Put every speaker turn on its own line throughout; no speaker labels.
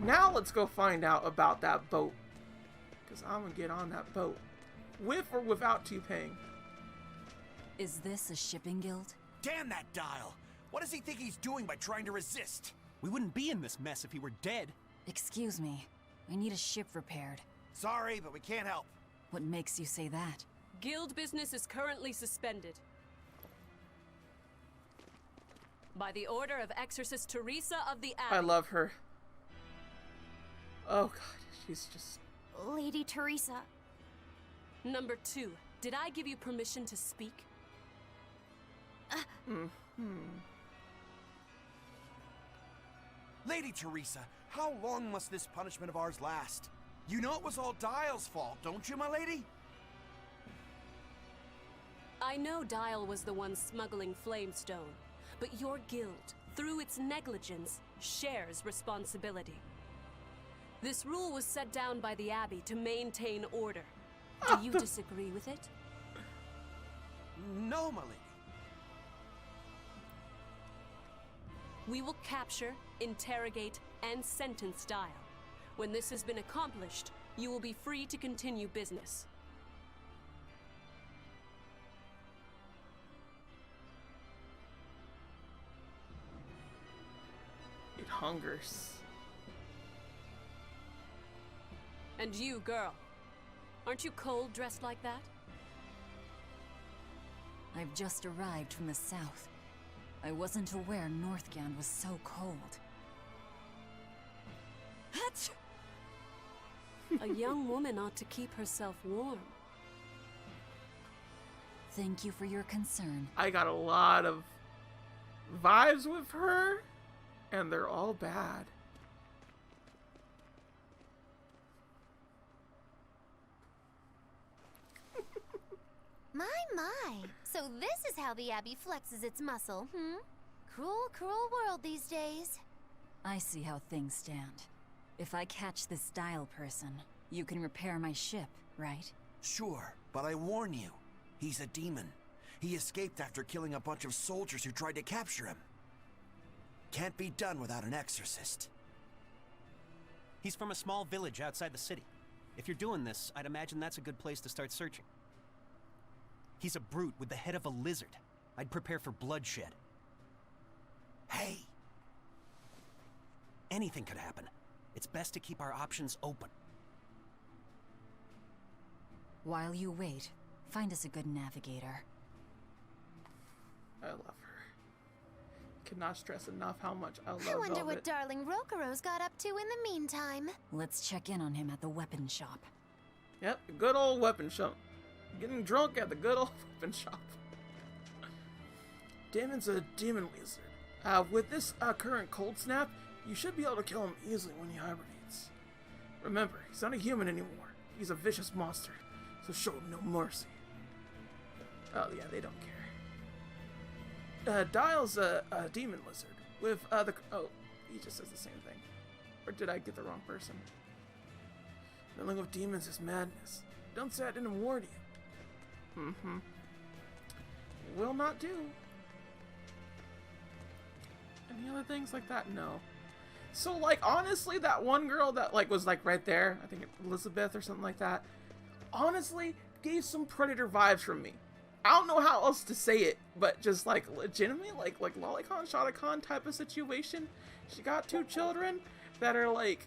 Now let's go find out about that boat. Because I'm going to get on that boat. With or without T-Pain.
Is this a shipping guild?
Damn that Dial! What does he think he's doing by trying to resist?
We wouldn't be in this mess if he were dead.
Excuse me. I need a ship repaired.
Sorry, but we can't help.
What makes you say that?
Guild business is currently suspended. By the order of Exorcist Teresa of the Abbey.
I love her. Oh god, she's just...
Lady Teresa.
Number 2, did I give you permission to speak?
Lady Teresa, how long must this punishment of ours last? You know it was all Dial's fault, don't you, my lady?
I know Dial was the one smuggling Flamestone, but your guild, through its negligence, shares responsibility. This rule was set down by the Abbey to maintain order. Do you disagree with it?
No, my lady.
We will capture, interrogate, and sentence Dial. When this has been accomplished, you will be free to continue business.
It hungers.
And you, girl, aren't you cold dressed like that?
I've just arrived from the south. I wasn't aware Northgand was so cold. Hatch!
A young woman ought to keep herself warm.
Thank you for your concern.
I got a lot of vibes with her, and they're all bad.
My. So this is how the Abbey flexes its muscle, Cruel, cruel world these days.
I see how things stand. If I catch this Dial person, you can repair my ship, right?
Sure, but I warn you, he's a demon. He escaped after killing a bunch of soldiers who tried to capture him. Can't be done without an exorcist.
He's from a small village outside the city. If you're doing this, I'd imagine that's a good place to start searching. He's a brute with the head of a lizard. I'd prepare for bloodshed.
Hey!
Anything could happen. It's best to keep our options open.
While you wait, find us a good navigator.
I love her. Cannot stress enough how much I love
I wonder
Velvet.
what darling Rokuro's got up to in the meantime.
Let's check in on him at the weapon shop.
Yep, good old weapon shop. Getting drunk at the good old weapon shop. Damon's a demon wizard. With this current cold snap, you should be able to kill him easily when he hibernates. Remember, he's not a human anymore. He's a vicious monster, so show him no mercy. Oh yeah, they don't care. Dial's a demon lizard with oh, he just says the same thing. Or did I get the wrong person? Dealing with demons is madness. Don't say I didn't warn you. Will not do. Any other things like that? No. So, like, honestly, that one girl that, like, was, like, right there, I think Elizabeth or something like that, honestly, gave some Predator vibes from me. I don't know how else to say it, but just, like, legitimately, like Lolicon, Shotacon type of situation. She got 2 children that are, like,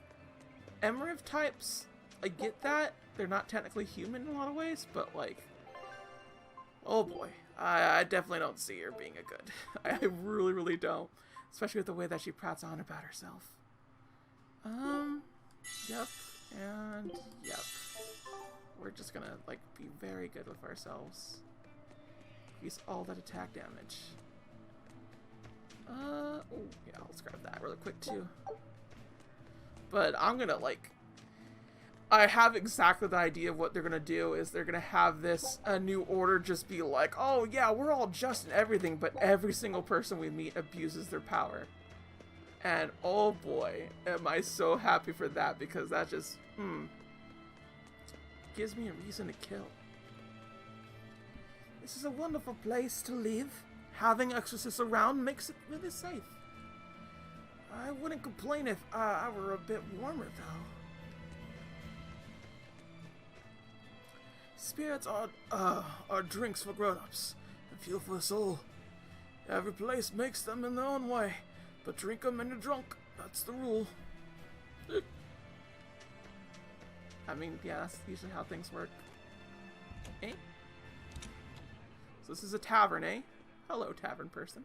Emeriv types. I get that. They're not technically human in a lot of ways, but, like, oh boy. I definitely don't see her being a good. I really, really don't. Especially with the way that she prattles on about herself. Yep, and yep. We're just gonna, like, be very good with ourselves. Increase all that attack damage. Oh, yeah, let's grab that really quick, too. But I'm gonna, like... I have exactly the idea of what they're gonna do, is they're gonna have this new order just be like, oh yeah, we're all just and everything, but every single person we meet abuses their power. And oh boy, am I so happy for that, because that just, gives me a reason to kill. This is a wonderful place to live. Having exorcists around makes it really safe. I wouldn't complain if I were a bit warmer, though. Spirits are drinks for grown-ups, and fuel for the soul. Every place makes them in their own way, but drink them and you're drunk. That's the rule. I mean, yeah, that's usually how things work. Eh? So this is a tavern, eh? Hello, tavern person.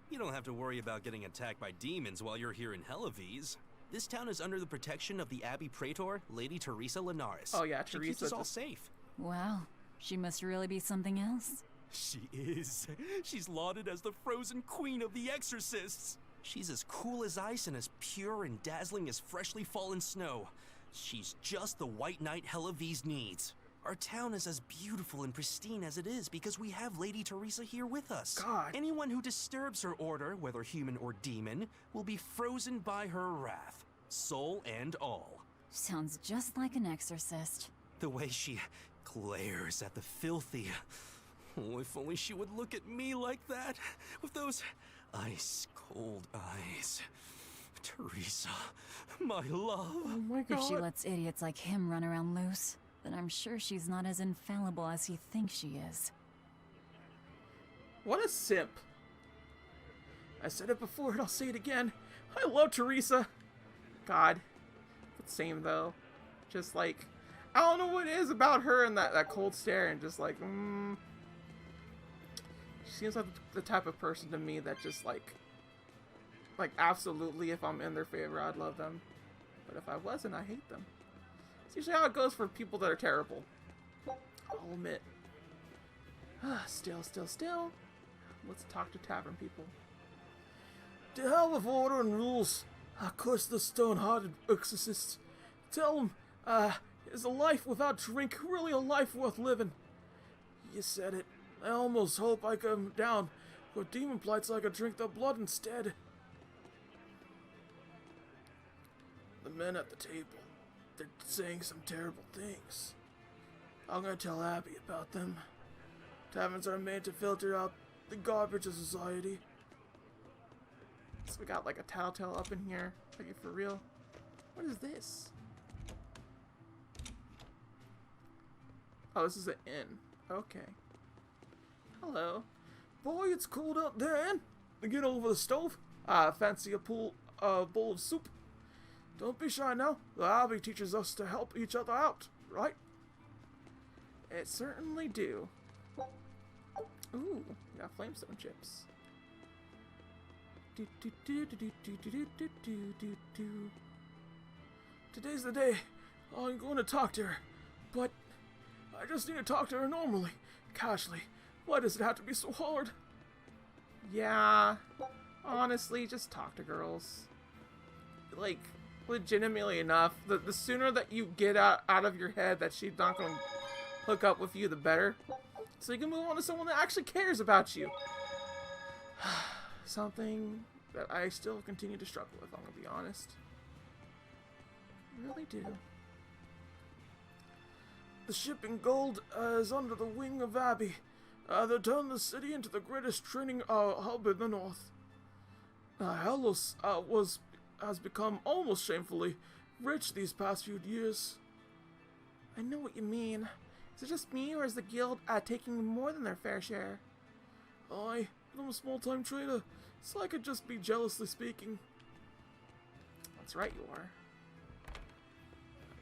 You don't have to worry about getting attacked by demons while you're here in Helavies. This town is under the protection of the Abbey Praetor, Lady Teresa Linares.
Oh yeah,
She
Teresa
keeps us all
just...
safe.
Wow, she must really be something else.
She is. She's lauded as the frozen queen of the exorcists. She's as cool as ice and as pure and dazzling as freshly fallen snow. She's just the white knight Helavies needs. Our town is as beautiful and pristine as it is because we have Lady Teresa here with us.
God.
Anyone who disturbs her order, whether human or demon, will be frozen by her wrath, soul and all.
Sounds just like an exorcist.
The way she glares at the filthy. Oh, if only she would look at me like that, with those ice-cold eyes. Teresa, my love.
Oh my god.
If she lets idiots like him run around loose, then I'm sure she's not as infallible as he thinks she is.
What a simp. I said it before and I'll say it again. I love Teresa. God. But same though. Just like, I don't know what it is about her and that cold stare and just like, She seems like the type of person to me that just like absolutely if I'm in their favor, I'd love them. But if I wasn't, I hate them. It's usually how it goes for people that are terrible. I'll admit. Still. Let's talk to tavern people. To hell with order and rules. I curse the stone-hearted exorcists. Tell them, is a life without drink really a life worth living? You said it. I almost hope I come down with demon plight so I could drink their blood instead. The men at the table. They're saying some terrible things. I'm gonna tell Abby about them. Taverns are made to filter out the garbage of society. So we got like a tattletale up in here. Are you for real? What is this? Oh, this is an inn. Okay. Hello. Boy, it's cold out there, Ann. Get over the stove. Fancy a bowl of soup. Don't be shy now. The Abbey teaches us to help each other out, right? It certainly do. Ooh, we got flamestone chips. Today's the day. I'm going to talk to her, but I just need to talk to her normally, casually. Why does it have to be so hard? Yeah, honestly, just talk to girls. Like, legitimately enough, the sooner that you get out of your head that she's not going to hook up with you, the better. So you can move on to someone that actually cares about you. Something that I still continue to struggle with, I'm going to be honest. I really do. The ship in gold is under the wing of Abbey. They turned the city into the greatest training hub in the north. Hellos has become almost shamefully rich these past few years. I know what you mean. Is it just me, or is the guild taking more than their fair share? But I'm a small-time trader, so I could just be jealously speaking. That's right, you are.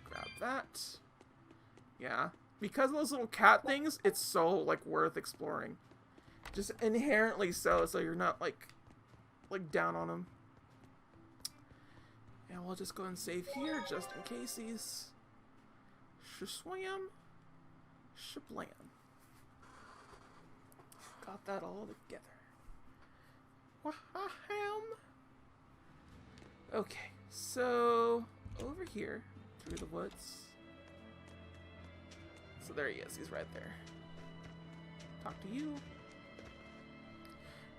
Grab that. Yeah. Because of those little cat things, it's so, like, worth exploring. Just inherently so you're not, like down on them. And we'll just go and save here, just in case he's... Shswam? Shablam. Got that all together. Waham! Okay, so... over here, through the woods... So there he is, he's right there. Talk to you.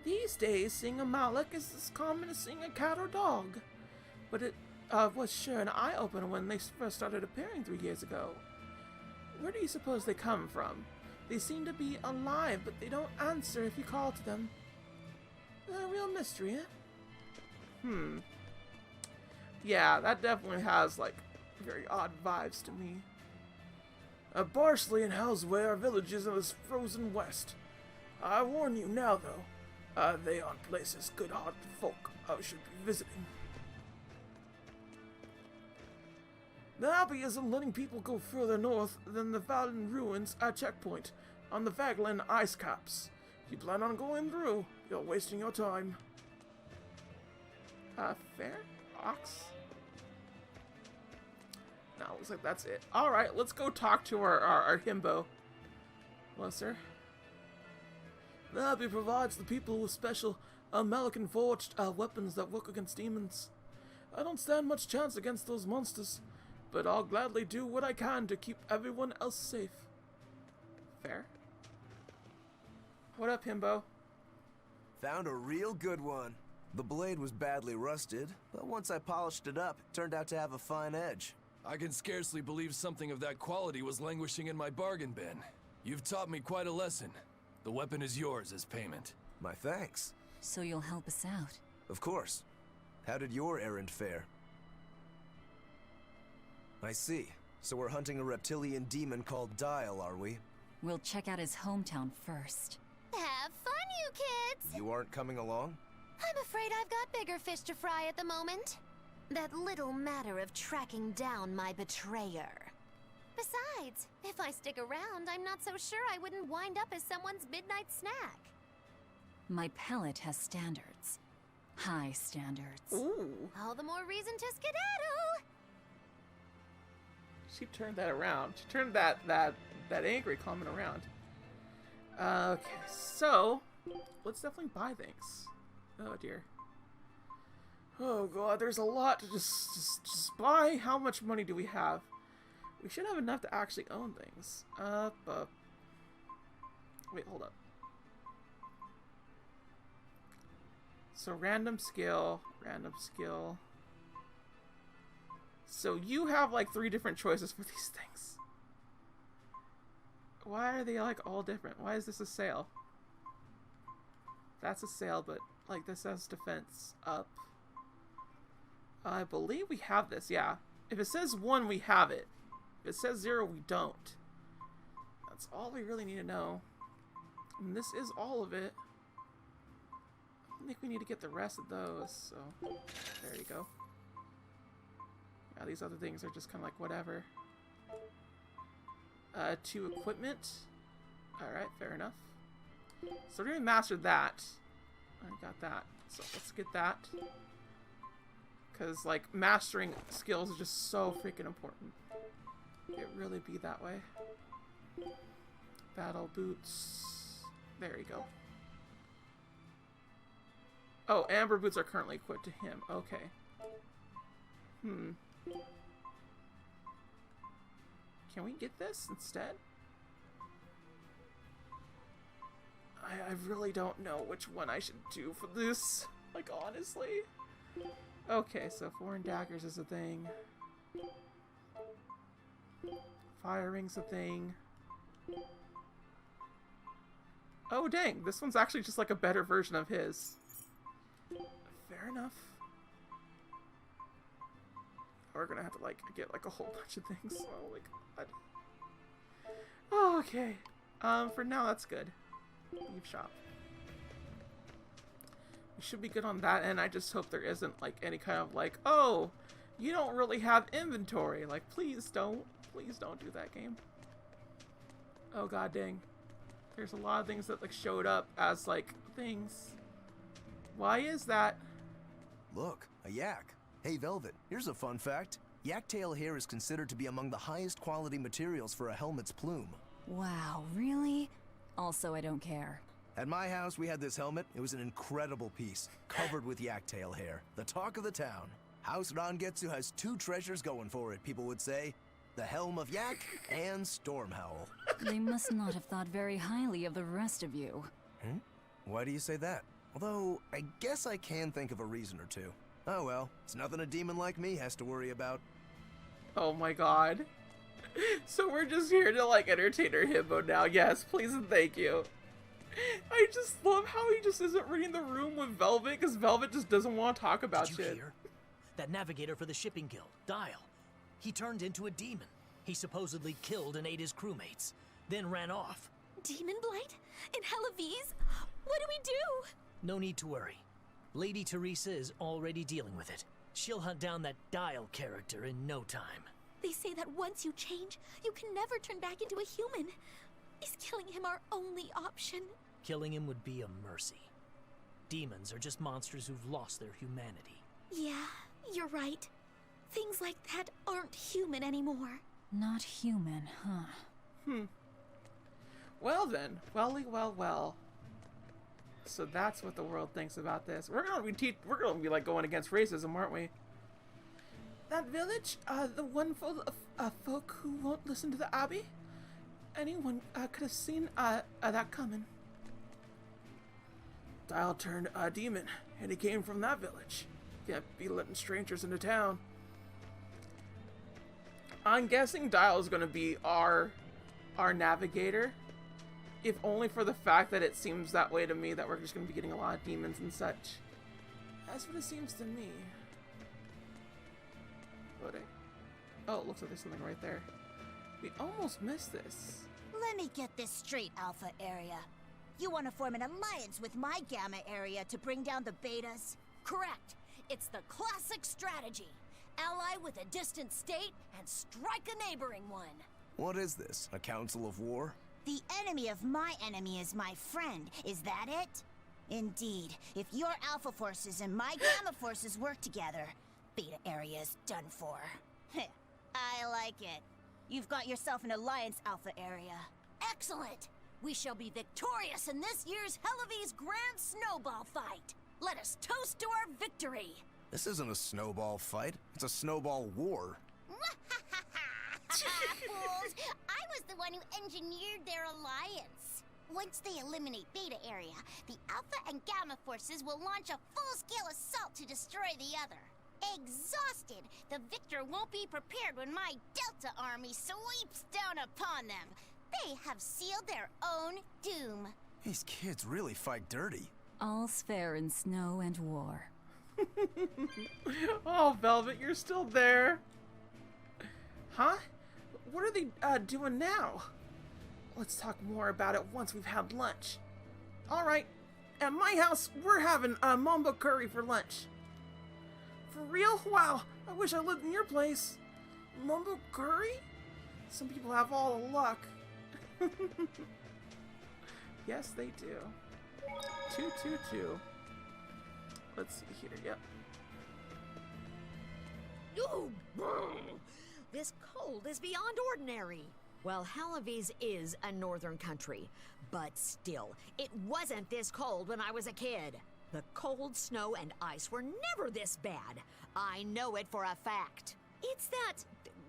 These days, seeing a Malak is as common as seeing a cat or dog. But it was sure an eye-opener when they first started appearing 3 years ago. Where do you suppose they come from? They seem to be alive, but they don't answer if you call to them. A real mystery, eh? Yeah, that definitely has, like, very odd vibes to me. Barsley and Hellsway are villages in this frozen west. I warn you now, though, they aren't places good-hearted folk should be visiting. The Abbey isn't letting people go further north than the Valen Ruins at checkpoint on the Vaglan ice caps. If you plan on going through, you're wasting your time. Fair? Ox? No, looks like that's it. Alright, let's go talk to our himbo. Hello, sir. The Abbey provides the people with special American-forged weapons that work against demons. I don't stand much chance against those monsters, but I'll gladly do what I can to keep everyone else safe. Fair. What up, himbo?
Found a real good one. The blade was badly rusted, but once I polished it up, it turned out to have a fine edge.
I can scarcely believe something of that quality was languishing in my bargain bin. You've taught me quite a lesson. The weapon is yours as payment.
My thanks.
So you'll help us out?
Of course. How did your errand fare? I see. So we're hunting a reptilian demon called Dial, are we?
We'll check out his hometown first.
Have fun, you kids!
You aren't coming along?
I'm afraid I've got bigger fish to fry at the moment. That little matter of tracking down my betrayer. Besides, if I stick around, I'm not so sure I wouldn't wind up as someone's midnight snack.
My pellet has standards. High standards.
Ooh.
All the more reason to skedaddle!
She turned that around. She turned that angry comment around. Okay, so let's definitely buy things. Oh dear. Oh god, there's a lot to just buy. How much money do we have? We should have enough to actually own things. Wait, hold up. So random skill, random skill. So you have like 3 different choices for these things. Why are they like all different? Why is this a sale? That's a sale, but like this says defense up. I believe we have this, yeah. If it says 1, we have it. If it says 0, we don't. That's all we really need to know. And this is all of it. I think we need to get the rest of those, so there you go. Yeah, these other things are just kind of like whatever. 2 equipment. Alright, fair enough. So we're gonna master that. I got that. So let's get that. Because, like, mastering skills is just so freaking important. It really be that way. Battle boots. There you go. Oh, amber boots are currently equipped to him. Okay. Can we get this instead? I really don't know which one I should do for this. Like, honestly. Okay, so foreign daggers is a thing. Fire ring's a thing. Oh, dang. This one's actually just like a better version of his. Fair enough. We're gonna have to, like, get, like, a whole bunch of things. Oh, my god. Oh, okay. For now, that's good. Leave shop. We should be good on that end. I just hope there isn't, like, any kind of, like, oh, you don't really have inventory. Like, please don't. Please don't do that, game. Oh, god dang. There's a lot of things that, like, showed up as, like, things. Why is that?
Look, a yak. Hey, Velvet, here's a fun fact. Yak tail hair is considered to be among the highest quality materials for a helmet's plume.
Wow, really? Also, I don't care.
At my house, we had this helmet. It was an incredible piece, covered with yak tail hair. The talk of the town. House Rangetsu has 2 treasures going for it, people would say. The Helm of Yak and Stormhowl.
They must not have thought very highly of the rest of you.
Why do you say that? Although, I guess I can think of a reason or two. Oh well, it's nothing a demon like me has to worry about.
Oh my god. So we're just here to, like, entertain our himbo now. Yes, please and thank you. I just love how he just isn't reading the room with Velvet because Velvet just doesn't want to talk about
Did you
shit.
hear? That navigator for the shipping guild, Dial. He turned into a demon. He supposedly killed and ate his crewmates, then ran off.
Demon Blight? In Hellawes? What do we do?
No need to worry. Lady Teresa is already dealing with it. She'll hunt down that Dial character in no time.
They say that once you change, you can never turn back into a human. Is killing him our only option?
Killing him would be a mercy. Demons are just monsters who've lost their humanity.
Yeah, you're right. Things like that aren't human anymore.
Not human, huh?
Well then, well. So that's what the world thinks about this. We're gonna be like going against racism, aren't we? That village, the one full of folk who won't listen to the Abbey. Anyone could have seen that coming. Dial turned a demon, and he came from that village. Can't be letting strangers into town. I'm guessing Dial is gonna be our navigator. If only for the fact that it seems that way to me, that we're just going to be getting a lot of demons and such. That's what it seems to me. Loading. Oh, it looks like there's something right there. We almost missed this.
Let me get this straight, Alpha Area. You want to form an alliance with my Gamma Area to bring down the Betas?
Correct. It's the classic strategy. Ally with a distant state and strike a neighboring one.
What is this? A council of war?
The enemy of my enemy is my friend. Is that it? Indeed. If your Alpha forces and my Gamma forces work together, Beta Area is done for. I like it. You've got yourself an alliance, Alpha Area.
Excellent. We shall be victorious in this year's Hellawes Grand Snowball Fight. Let us toast to our victory.
This isn't a snowball fight. It's a snowball war.
Fools! I was the one who engineered their alliance. Once they eliminate Beta Area, the Alpha and Gamma forces will launch a full-scale assault to destroy the other. Exhausted, the victor won't be prepared when my Delta army sweeps down upon them. They have sealed their own doom.
These kids really fight dirty.
All's fair in snow and war.
Oh, Velvet, you're still there. Huh? What are they doing now? Let's talk more about it once we've had lunch. All right. At my house, we're having mambo curry for lunch. For real? Wow. I wish I lived in your place. Mambo curry? Some people have all the luck. Yes, they do. 222. Let's see here. Yep.
Ooh, this cold is beyond ordinary. Well, Hellawes is a northern country, but still, it wasn't this cold when I was a kid. The cold, snow, and ice were never this bad. I know it for a fact. It's that...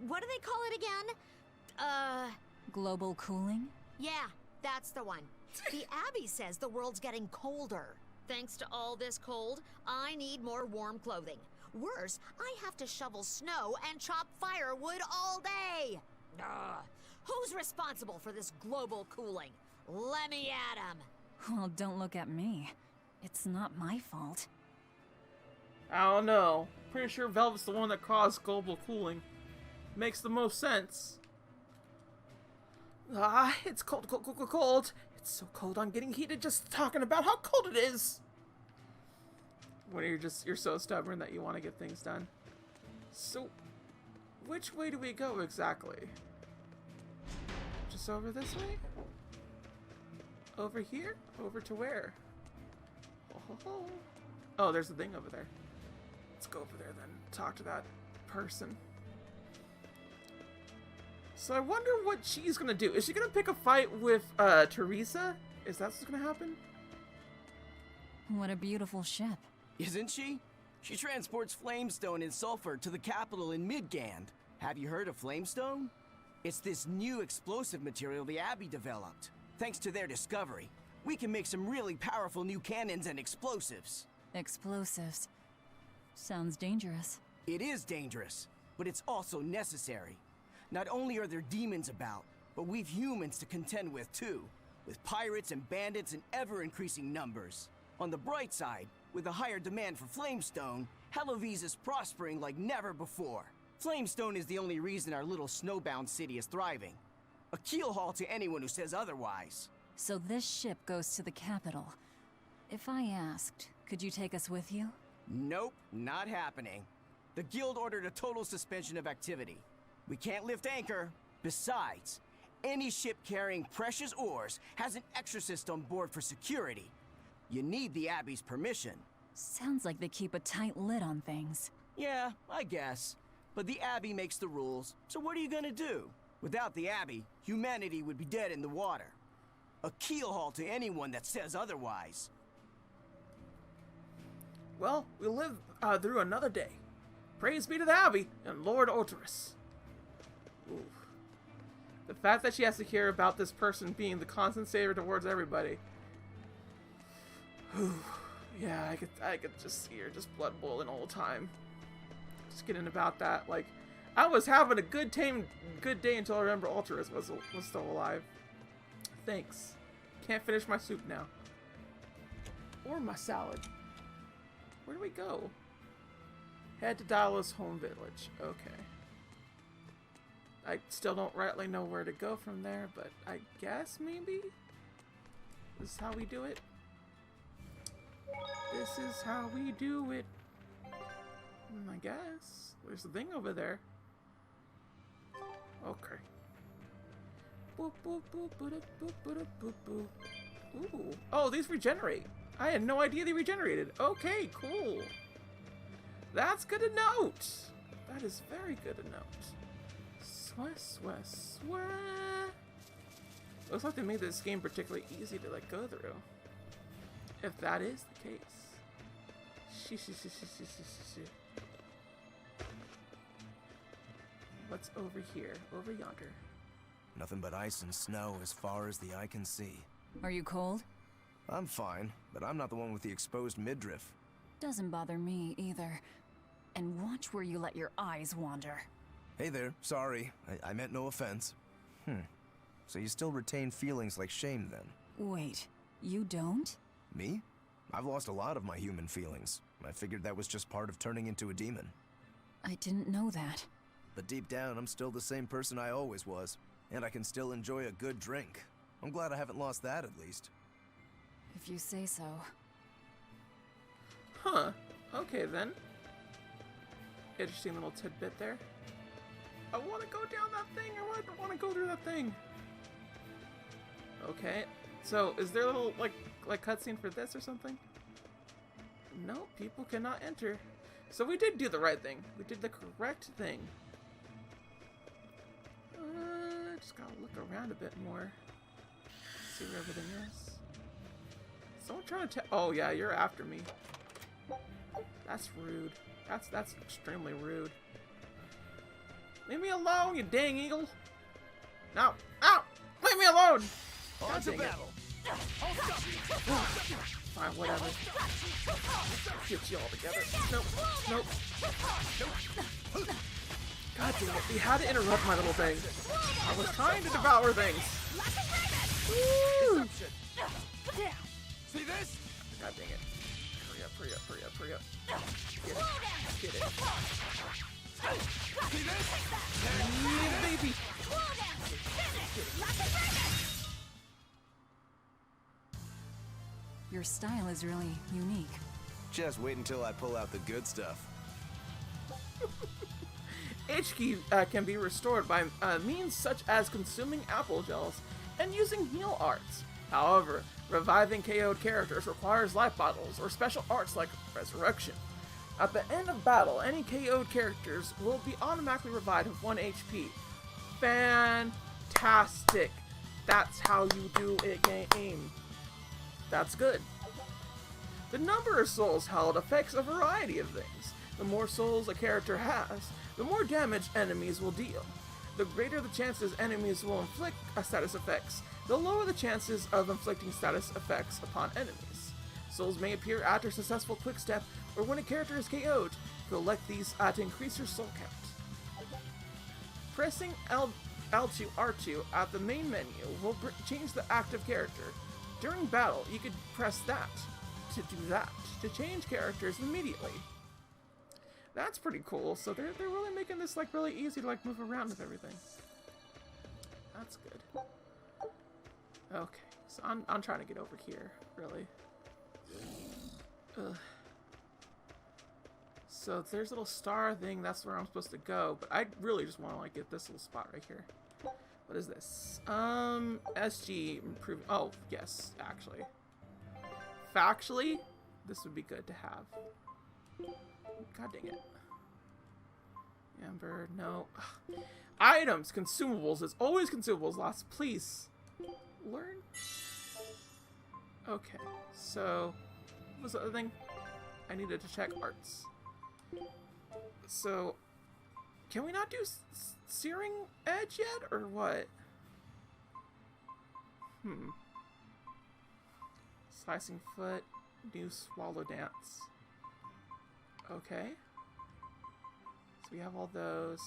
what do they call it again?
Global cooling?
Yeah, that's the one. The Abbey says the world's getting colder. Thanks to all this cold, I need more warm clothing. Worse, I have to shovel snow and chop firewood all day. Ugh. Who's responsible for this global cooling? Let me at 'em.
Well, don't look at me. It's not my fault.
I don't know. Pretty sure Velvet's the one that caused global cooling. Makes the most sense. Ah, it's cold, cold, cold, cold, cold. It's so cold I'm getting heated just talking about how cold it is. When you're so stubborn that you want to get things done. So, which way do we go exactly? Just over this way? Over here? Over to where? Oh, there's a thing over there. Let's go over there then. Talk to that person. So I wonder what she's gonna do. Is she gonna pick a fight with Teresa? Is that what's gonna happen?
What a beautiful ship.
Isn't she? She transports flamestone and sulfur to the capital in Midgand. Have you heard of flamestone? It's this new explosive material the Abbey developed. Thanks to their discovery, we can make some really powerful new cannons and explosives.
Explosives. Sounds dangerous.
It is dangerous, but it's also necessary. Not only are there demons about, but we've humans to contend with too. with pirates and bandits in ever-increasing numbers. On the bright side, with a higher demand for Flamestone, Hellovies is prospering like never before. Flamestone is the only reason our little snowbound city is thriving. A keelhaul to anyone who says otherwise.
So this ship goes to the capital. If I asked, could you take us with you?
Nope, not happening. The guild ordered a total suspension of activity. We can't lift anchor. Besides, any ship carrying precious ores has an exorcist on board for security. You need the Abbey's permission.
Sounds like they keep a tight lid on things.
Yeah, I guess. But the Abbey makes the rules, so what are you gonna do? Without the Abbey, humanity would be dead in the water. A keelhaul to anyone that says otherwise.
Well, we live through another day. Praise be to the Abbey and Lord Oterus. Ooh. The fact that she has to hear about this person being the constant savior towards everybody. Whew. Yeah, I could just see her just blood boiling all the time. Just kidding about that. Like, I was having a good day until I remember Oterus was still alive. Thanks. Can't finish my soup now. Or my salad. Where do we go? Head to Dial's home village. Okay. I still don't rightly know where to go from there, but I guess maybe? This is how we do it? This is how we do it. I guess. There's the thing over there. Okay. Boop, boop, boop, boop, boop, boop, boop, boop. Ooh. Oh, these regenerate. I had no idea they regenerated. Okay, cool. That's good to note. That is very good to note. Sweat. Looks like they made this game particularly easy to like go through. If that is the case. What's over here? Over yonder.
Nothing but ice and snow as far as the eye can see.
Are you cold?
I'm fine, but I'm not the one with the exposed midriff.
Doesn't bother me either. And watch where you let your eyes wander.
Hey there, sorry. I meant no offense. So you still retain feelings like shame then?
Wait, you don't?
Me? I've lost a lot of my human feelings. I figured that was just part of turning into a demon.
I didn't know that.
But deep down, I'm still the same person I always was. And I can still enjoy a good drink. I'm glad I haven't lost that at least.
If you say so.
Huh. Okay then. Interesting little tidbit there. I want to go down that thing. I want to go through that thing. Okay. So, is there a little, like cutscene for this or something? No, people cannot enter. So we did do the right thing. We did the correct thing. Just gotta look around a bit more. See where everything is. Someone trying to oh yeah, you're after me. That's rude. That's extremely rude. Leave me alone, you dang eagle. No. Ow! Leave me alone!
On to battle!
Fine, whatever. Get you all together. Nope. God damn it, you had to interrupt my little thing. I was trying to devour things. Woo!
See this?
God dang it. Hurry up. Get it.
See this?
Yeah, baby.
Your style is really unique.
Just wait until I pull out the good stuff.
HP can be restored by means such as consuming apple gels and using heal arts. However, reviving KO'd characters requires life bottles or special arts like resurrection. At the end of battle, any KO'd characters will be automatically revived with 1 HP. Fantastic! That's how you do it, game. That's good. The number of souls held affects a variety of things. The more souls a character has, the more damage enemies will deal. The greater the chances enemies will inflict status effects, the lower the chances of inflicting status effects upon enemies. Souls may appear after successful quick step or when a character is KO'd. Collect these to increase your soul count. Pressing L2, R2 at the main menu will change the active character. During battle, you could press that to do that, to change characters immediately. That's pretty cool. So they're really making this like really easy to like move around with everything. That's good. Okay, so I'm trying to get over here, really. Ugh. So there's a little star thing, that's where I'm supposed to go, but I really just want to like get this little spot right here. What is this? SG improve. Oh, yes, actually. Factually, this would be good to have. God dang it. Amber, no. Ugh. Items, consumables. It's always consumables lost. Please learn. Okay, so what was the other thing? I needed to check arts. So, can we not do searing edge yet, or what? Slicing foot, new swallow dance. Okay. So we have all those.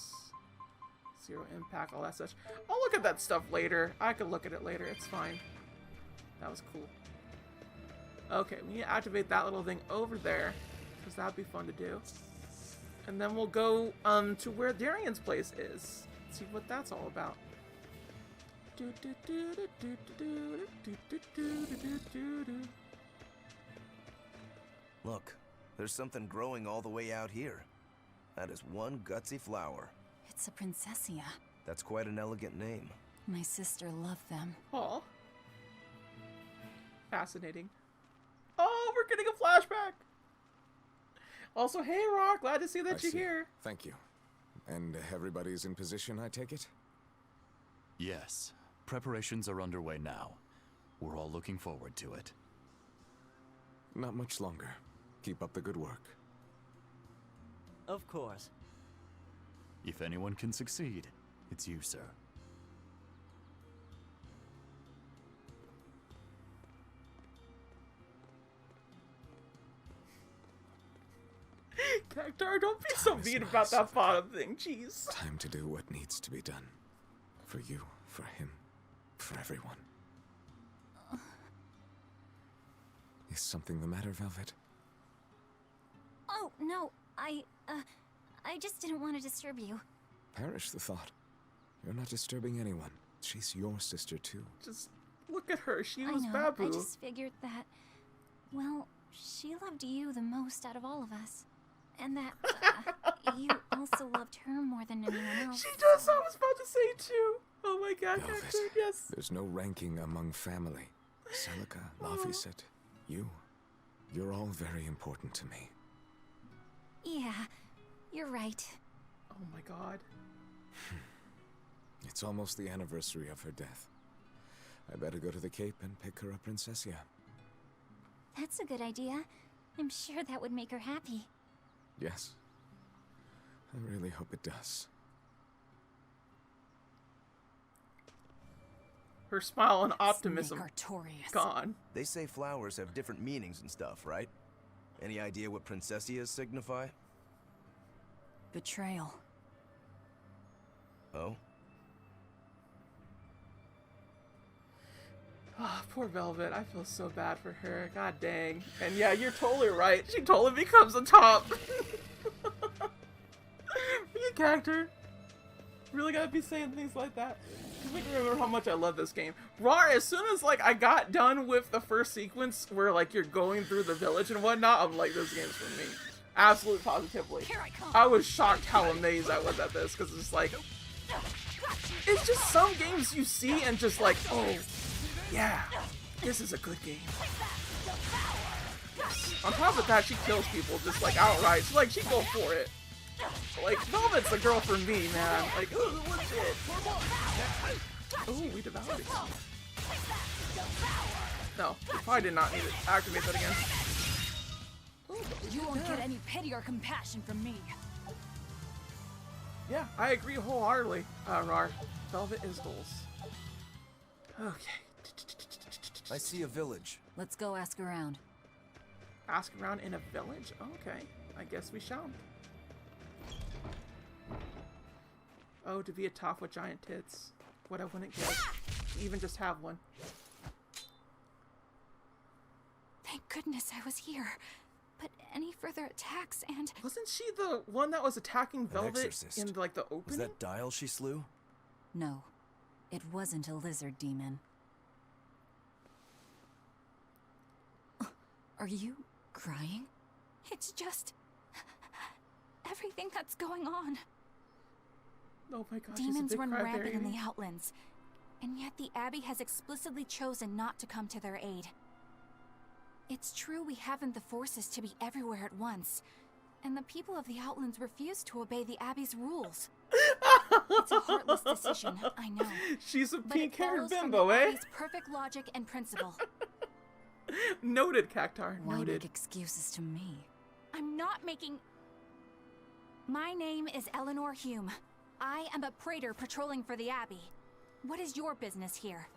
Zero impact, all that such. I'll look at that stuff later. I could look at it later, it's fine. That was cool. Okay, we need to activate that little thing over there, because that'd be fun to do. And then we'll go to where Darian's place is. See what that's all about.
Look, there's something growing all the way out here. That is one gutsy flower.
It's a Princessia.
That's quite an elegant name.
My sister loved them.
Aw. Fascinating. Oh, we're getting a flashback! Also, hey, Rock, glad to see that you're here.
Thank you. And everybody's in position, I take it?
Yes. Preparations are underway now. We're all looking forward to it.
Not much longer. Keep up the good work.
Of course.
If anyone can succeed, it's you, sir.
Cactar, don't be so mean about that bottom thing, jeez.
Time to do what needs to be done. For you, for him, for everyone. Is something the matter, Velvet?
Oh, no, I just didn't want to disturb you.
Perish the thought. You're not disturbing anyone. She's your sister, too.
Just look at her. She was
I know.
Babu.
I just figured that, well, she loved you the most out of all of us. And that you also loved her more than anyone else.
She does. I was about to say, too. Oh my god,
Velvet,
Cactar, yes.
There's no ranking among family. Celica, Laphicet, you're all very important to me.
Yeah, you're right.
Oh my god.
It's almost the anniversary of her death. I better go to the Cape and pick her up Princessia.
That's a good idea. I'm sure that would make her happy.
Yes. I really hope it does.
Her smile and optimism
Artorias.
gone.
They say flowers have different meanings and stuff, right? Any idea what Princessias signify?
Betrayal.
Oh?
Oh, poor Velvet. I feel so bad for her. God dang. And yeah, you're totally right. She totally becomes a top. Good character. Really gotta be saying things like that. Just make me remember how much I love this game. Rar, as soon as like I got done with the first sequence where like you're going through the village and whatnot, I'm like, this game's for me. Absolutely positively. I was shocked how amazed I was at this, because it's like, it's just some games you see and just like, oh, yeah, this is a good game. On top of that, she kills people just like outright. She'd go for it. Like, Velvet's the girl for me, man. Like, ooh, what's it? Ooh, we devoured it. No, we probably did not need to activate that again.
You won't get any pity or compassion from me.
Yeah, I agree wholeheartedly, Rar. Velvet is goals. Okay.
I see a village.
Let's go ask around.
Ask around in a village? Okay, I guess we shall. Oh, to be a top with giant tits. What I wouldn't give. Even just have one.
Thank goodness I was here. But any further attacks and...
Wasn't she the one that was attacking Velvet
exorcist.
in like the opening?
Was that Dial she slew?
No, it wasn't a lizard demon. Are you crying?
It's just... everything that's going on.
Oh my gosh,
Demons run rampant in the Outlands, and yet the Abbey has explicitly chosen not to come to their aid. It's true we haven't the forces to be everywhere at once, and the people of the Outlands refuse to obey the Abbey's rules. It's a heartless decision, I know.
She's a pink-haired
from
bimbo,
the
eh?
Abbey's perfect logic and principle.
Noted, Cactar.
Why
Noted.
make excuses to me?
I'm not making... My name is Eleanor Hume. I am a praetor patrolling for the Abbey. What is your business here?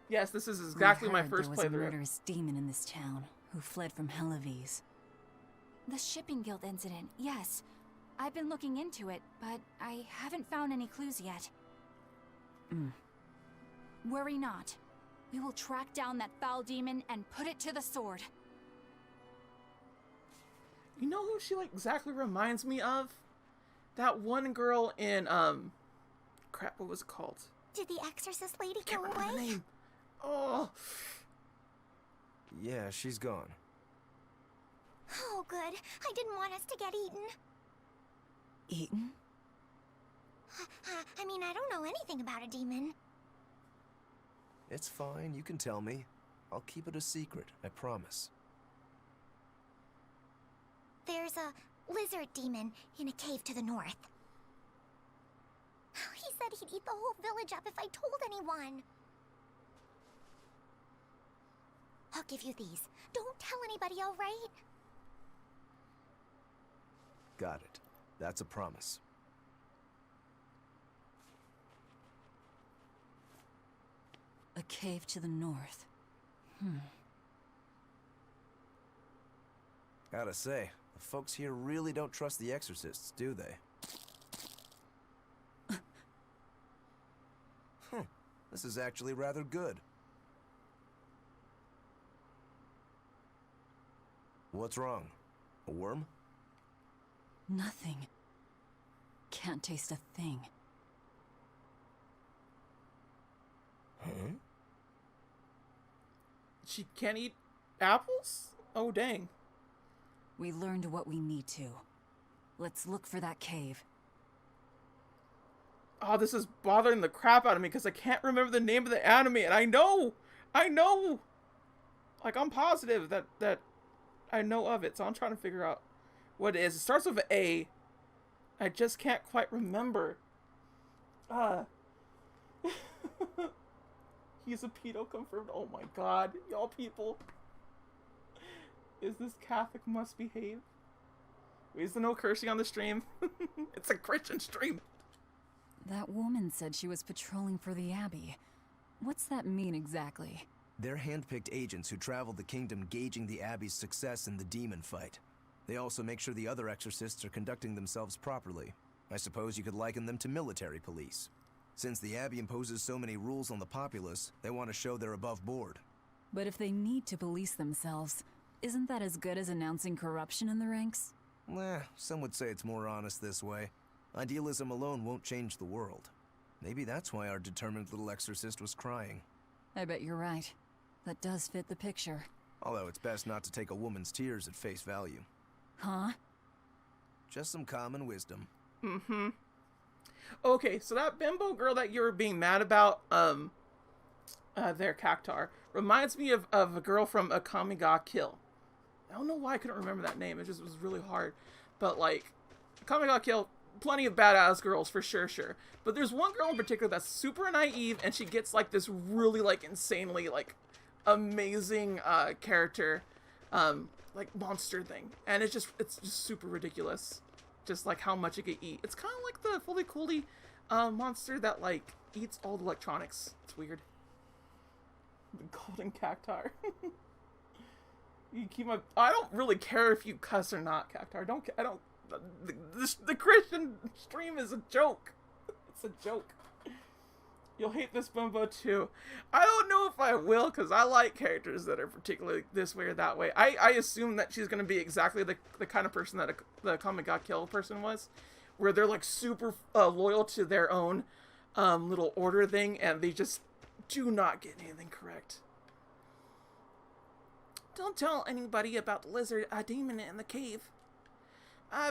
Yes, this is exactly my first
There was a
playthrough.
murderous demon in this town who fled from Helavis.
The Shipping Guild incident, yes. I've been looking into it, but I haven't found any clues yet. Worry not. We will track down that foul demon and put it to the sword.
You know who she like exactly reminds me of? That one girl in crap, what was it called?
Did the exorcist lady
Can't
go
remember the
away?
name. Oh.
Yeah, she's gone.
Oh, good. I didn't want us to get eaten.
Eaten?
I mean, I don't know anything about a demon.
It's fine, you can tell me. I'll keep it a secret, I promise.
There's a lizard demon in a cave to the north. He said he'd eat the whole village up if I told anyone. I'll give you these. Don't tell anybody, all right?
Got it. That's a promise.
A cave to the north.
Gotta say, the folks here really don't trust the exorcists, do they? This is actually rather good. What's wrong? A worm?
Nothing. Can't taste a thing.
Huh?
She can't eat apples? Oh, dang.
We learned what we need to. Let's look for that cave.
Oh, this is bothering the crap out of me because I can't remember the name of the anime, and I know! Like, I'm positive that I know of it, so I'm trying to figure out what it is. It starts with an A. I just can't quite remember. He's a pedo confirmed. Oh my god, y'all people. Is this Catholic must behave? Wait, is there no cursing on the stream? It's a Christian stream.
That woman said she was patrolling for the Abbey. What's that mean exactly?
They're hand-picked agents who travel the kingdom gauging the Abbey's success in the demon fight. They also make sure the other exorcists are conducting themselves properly. I suppose you could liken them to military police. Since the Abbey imposes so many rules on the populace, they want to show they're above board.
But if they need to police themselves, isn't that as good as announcing corruption in the ranks?
Some would say it's more honest this way. Idealism alone won't change the world. Maybe that's why our determined little exorcist was crying.
I bet you're right. That does fit the picture.
Although it's best not to take a woman's tears at face value.
Huh?
Just some common wisdom.
Okay, so that bimbo girl that you were being mad about, there, Cactar, reminds me of a girl from Akame ga Kill. I don't know why I couldn't remember that name. It just was really hard. But, like, Akame ga Kill, plenty of badass girls, for sure. But there's one girl in particular that's super naive, and she gets, like, this really, like, insanely, like, amazing, character, like, monster thing. And it's just super ridiculous. Just, like, how much it can eat. It's kind of like the Fully Cooley, monster that, like, eats all the electronics. It's weird. The golden cactar. You keep my... I don't really care if you cuss or not, Cactar. I don't... The Christian stream is a joke. It's a joke. You'll hate this bimbo too. I don't know if I will, because I like characters that are particularly this way or that way. I assume that she's going to be exactly the kind of person that the Comic Got Killed person was, where they're like super loyal to their own little order thing, and they just do not get anything correct. Don't tell anybody about the lizard demon in the cave.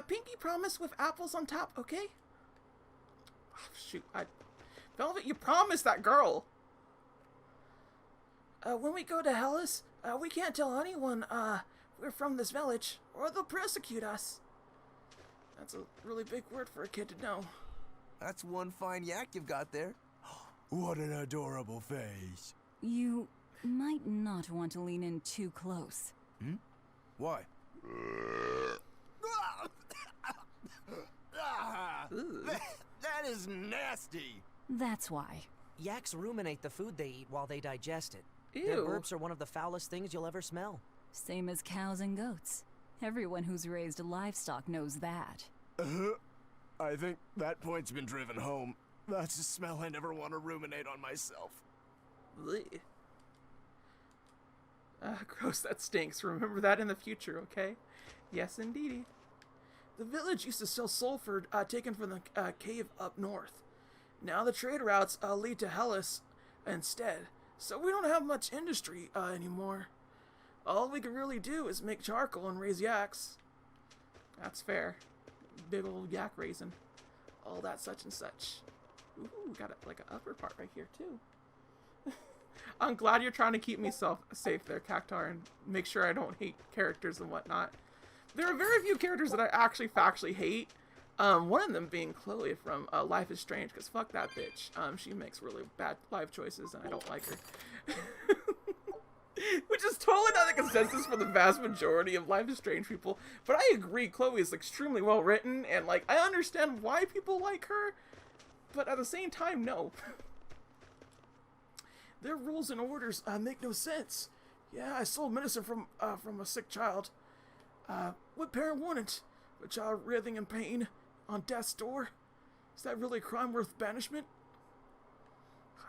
Pinky promise with apples on top, okay? Oh, shoot, Velvet, you promised that girl. When we go to Hellas, we can't tell anyone we're from this village, or they'll persecute us. That's a really big word for a kid to know.
That's one fine yak you've got there. What an adorable face.
You might not want to lean in too close.
Hmm? Why? That is nasty.
That's why.
Yaks ruminate the food they eat while they digest it.
Ew.
Their burps are one of the foulest things you'll ever smell.
Same as cows and goats. Everyone who's raised livestock knows that.
I think that point's been driven home. That's a smell I never want to ruminate on myself.
Blech. Gross, that stinks. Remember that in the future, okay? Yes, indeedy. The village used to sell sulfur taken from the cave up north. Now the trade routes lead to Hellas instead, so we don't have much industry anymore. All we can really do is make charcoal and raise yaks. That's fair. Big old yak raisin. All that such and such. Ooh, got like an upper part right here too. I'm glad you're trying to keep me safe there, Cactar, and make sure I don't hate characters and whatnot. There are very few characters that I actually factually hate. One of them being Chloe from Life is Strange, because fuck that bitch. She makes really bad life choices, and I don't like her. Which is totally not the consensus for the vast majority of Life is Strange people. But I agree, Chloe is extremely well written, and like I understand why people like her, but at the same time, no. Their rules and orders make no sense. Yeah, I sold medicine from a sick child. What parent wouldn't? A child writhing in pain on death's door? Is that really a crime worth banishment?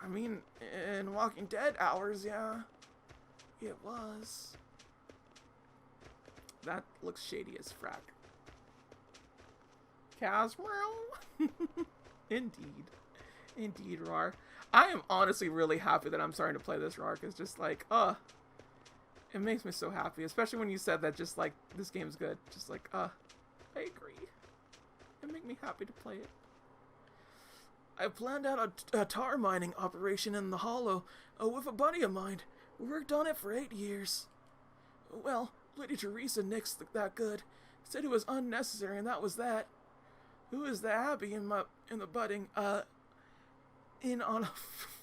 I mean, in Walking Dead hours, yeah. It was. That looks shady as frack. Caswell? Indeed. Indeed, Rar. I am honestly really happy that I'm starting to play this, Rar, because just like, it makes me so happy, especially when you said that just like, this game's good. Just like, I agree. It made me happy to play it. I planned out a tar mining operation in the Hollow with a buddy of mine. We worked on it for 8 years. Well, Lady Teresa nixed that good. Said it was unnecessary and that was that. Who is the Abbey in the budding, in on a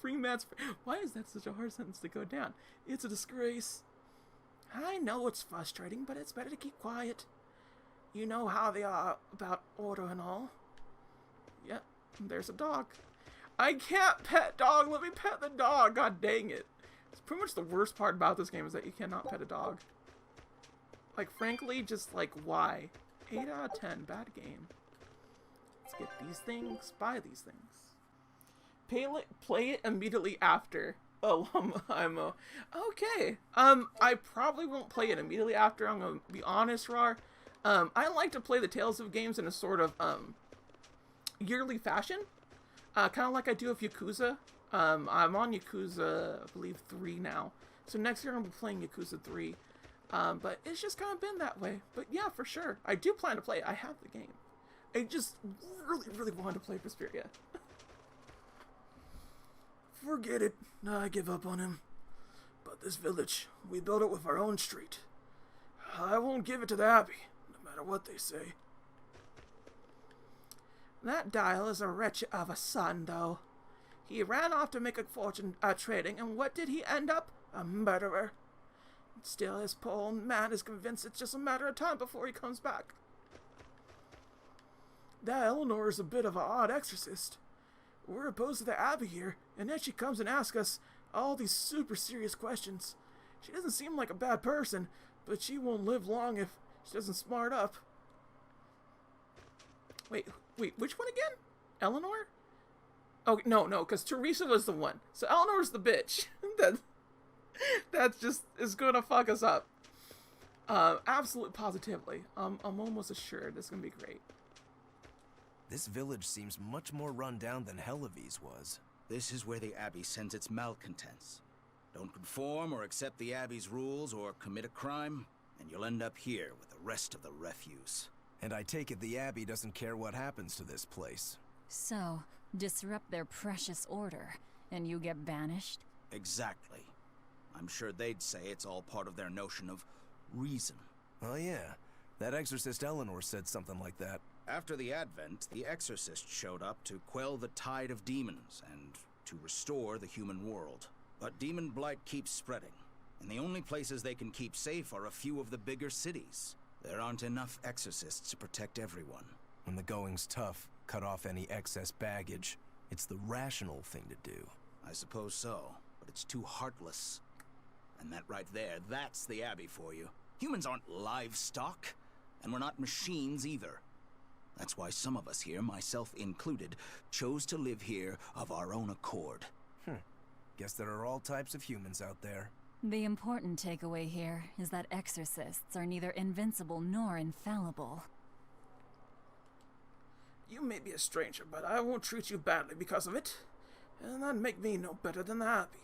free man's... Why is that such a hard sentence to go down? It's a disgrace. I know it's frustrating, but it's better to keep quiet. You know how they are about order and all. Yep, there's a dog. I can't pet dog. Let me pet the dog. God dang it. It's pretty much the worst part about this game is that you cannot pet a dog. Like, frankly, just like, why? 8 out of 10. Bad game. Let's get these things. Buy these things. Play it immediately after. Oh, I'm okay. I probably won't play it immediately after. I'm gonna be honest, Rar. I like to play the Tales of games in a sort of yearly fashion, kind of like I do with Yakuza. I'm on Yakuza, I believe 3 now. So next year I'm gonna be playing Yakuza 3. But it's just kind of been that way. But yeah, for sure, I do plan to play it. I have the game. I just really want to play Berseria. Forget it. I give up on him. But this village, we built it with our own street. I won't give it to the Abbey, no matter what they say. That Dial is a wretch of a son, though. He ran off to make a fortune trading, and what did he end up? A murderer. Still, his poor old man is convinced it's just a matter of time before he comes back. That Eleanor is a bit of an odd exorcist. We're opposed to the Abbey here, and then she comes and asks us all these super serious questions. She doesn't seem like a bad person, but she won't live long if she doesn't smart up. Wait, which one again? Eleanor? Oh, no, because Teresa was the one. So Eleanor's the bitch. That's just is gonna fuck us up. Absolutely positively. I'm almost assured this is gonna be great.
This village seems much more run down than Helavi's was.
This is where the Abbey sends its malcontents. Don't conform or accept the Abbey's rules or commit a crime, and you'll end up here with the rest of the refuse.
And I take it the Abbey doesn't care what happens to this place.
So, disrupt their precious order, and you get banished?
Exactly. I'm sure they'd say it's all part of their notion of reason.
Oh yeah, that exorcist Eleanor said something like that.
After the Advent, the exorcist showed up to quell the tide of demons and to restore the human world. But demon blight keeps spreading, and the only places they can keep safe are a few of the bigger cities. There aren't enough exorcists to protect everyone.
When the going's tough, cut off any excess baggage. It's the rational thing to do.
I suppose so, but it's too heartless. And that right there, that's the Abbey for you. Humans aren't livestock, and we're not machines either. That's why some of us here, myself included, chose to live here of our own accord.
Guess there are all types of humans out there.
The important takeaway here is that exorcists are neither invincible nor infallible.
You may be a stranger, but I won't treat you badly because of it. And that'd make me no better than the Abbey.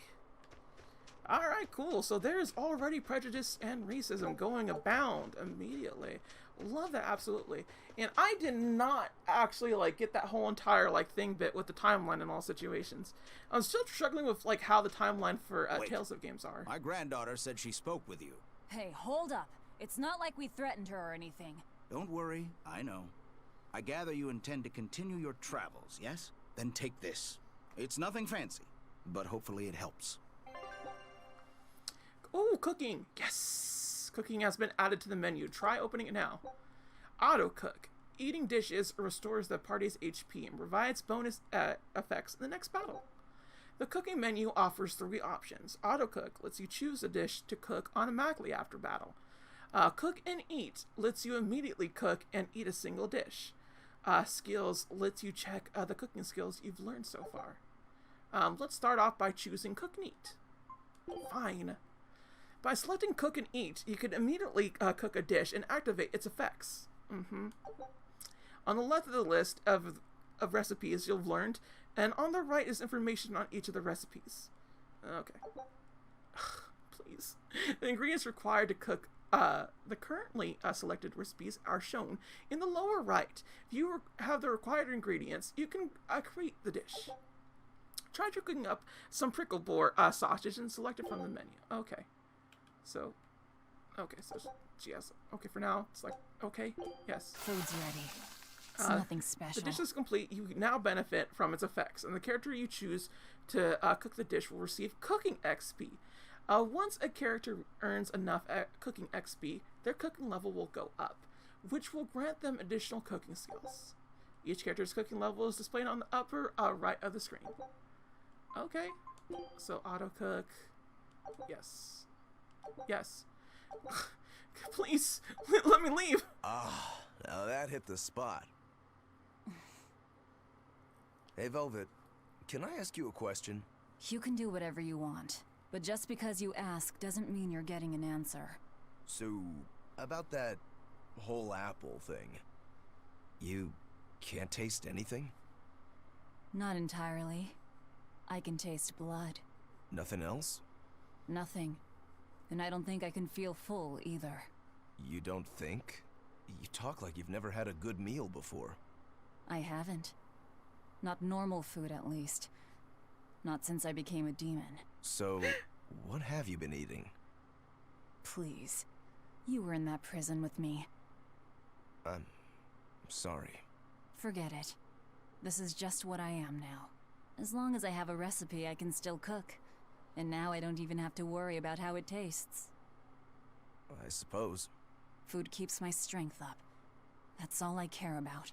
Alright, cool. So there's already prejudice and racism going abound immediately. Love that, absolutely. And I did not actually, like, get that whole entire, like, thing bit with the timeline in all situations. I'm still struggling with, like, how the timeline for Tales of games are.
My granddaughter said she spoke with you.
Hey, hold up. It's not like we threatened her or anything.
Don't worry, I know. I gather you intend to continue your travels, yes? Then take this. It's nothing fancy, but hopefully it helps.
Oh, cooking! Yes! Cooking has been added to the menu. Try opening it now. Auto cook. Eating dishes restores the party's HP and provides bonus effects in the next battle. The cooking menu offers 3 options. Auto cook lets you choose a dish to cook automatically after battle. Cook and eat lets you immediately cook and eat a single dish. Skills lets you check the cooking skills you've learned so far. Let's start off by choosing cook and eat. Fine. By selecting cook and eat, you can immediately cook a dish and activate its effects. On the left of the list of recipes you've learned, and on the right is information on each of the recipes. Okay. Please. The ingredients required to cook the currently selected recipes are shown in the lower right. If you have the required ingredients, you can create the dish. Try cooking up some prickle boar sausage and select it from the menu. Okay. So she has, okay, for now, it's like, okay, yes.
Food's ready. It's nothing special.
The dish is complete. You now benefit from its effects, and the character you choose to cook the dish will receive cooking XP. Once a character earns enough cooking XP, their cooking level will go up, which will grant them additional cooking skills. Each character's cooking level is displayed on the upper right of the screen. Okay, so auto cook, yes. Yes. Please, let me leave.
Ah, now that hit the spot. Hey, Velvet, can I ask you a question?
You can do whatever you want, but just because you ask doesn't mean you're getting an answer.
So, about that whole apple thing, you can't taste anything?
Not entirely. I can taste blood.
Nothing else?
Nothing. And I don't think I can feel full either.
You don't think? You talk like you've never had a good meal before.
I haven't. Not normal food, at least. Not since I became a demon.
So, what have you been eating?
Please. You were in that prison with me.
I'm sorry.
Forget it. This is just what I am now. As long as I have a recipe, I can still cook. And now I don't even have to worry about how it tastes.
I suppose.
Food keeps my strength up. That's all I care about.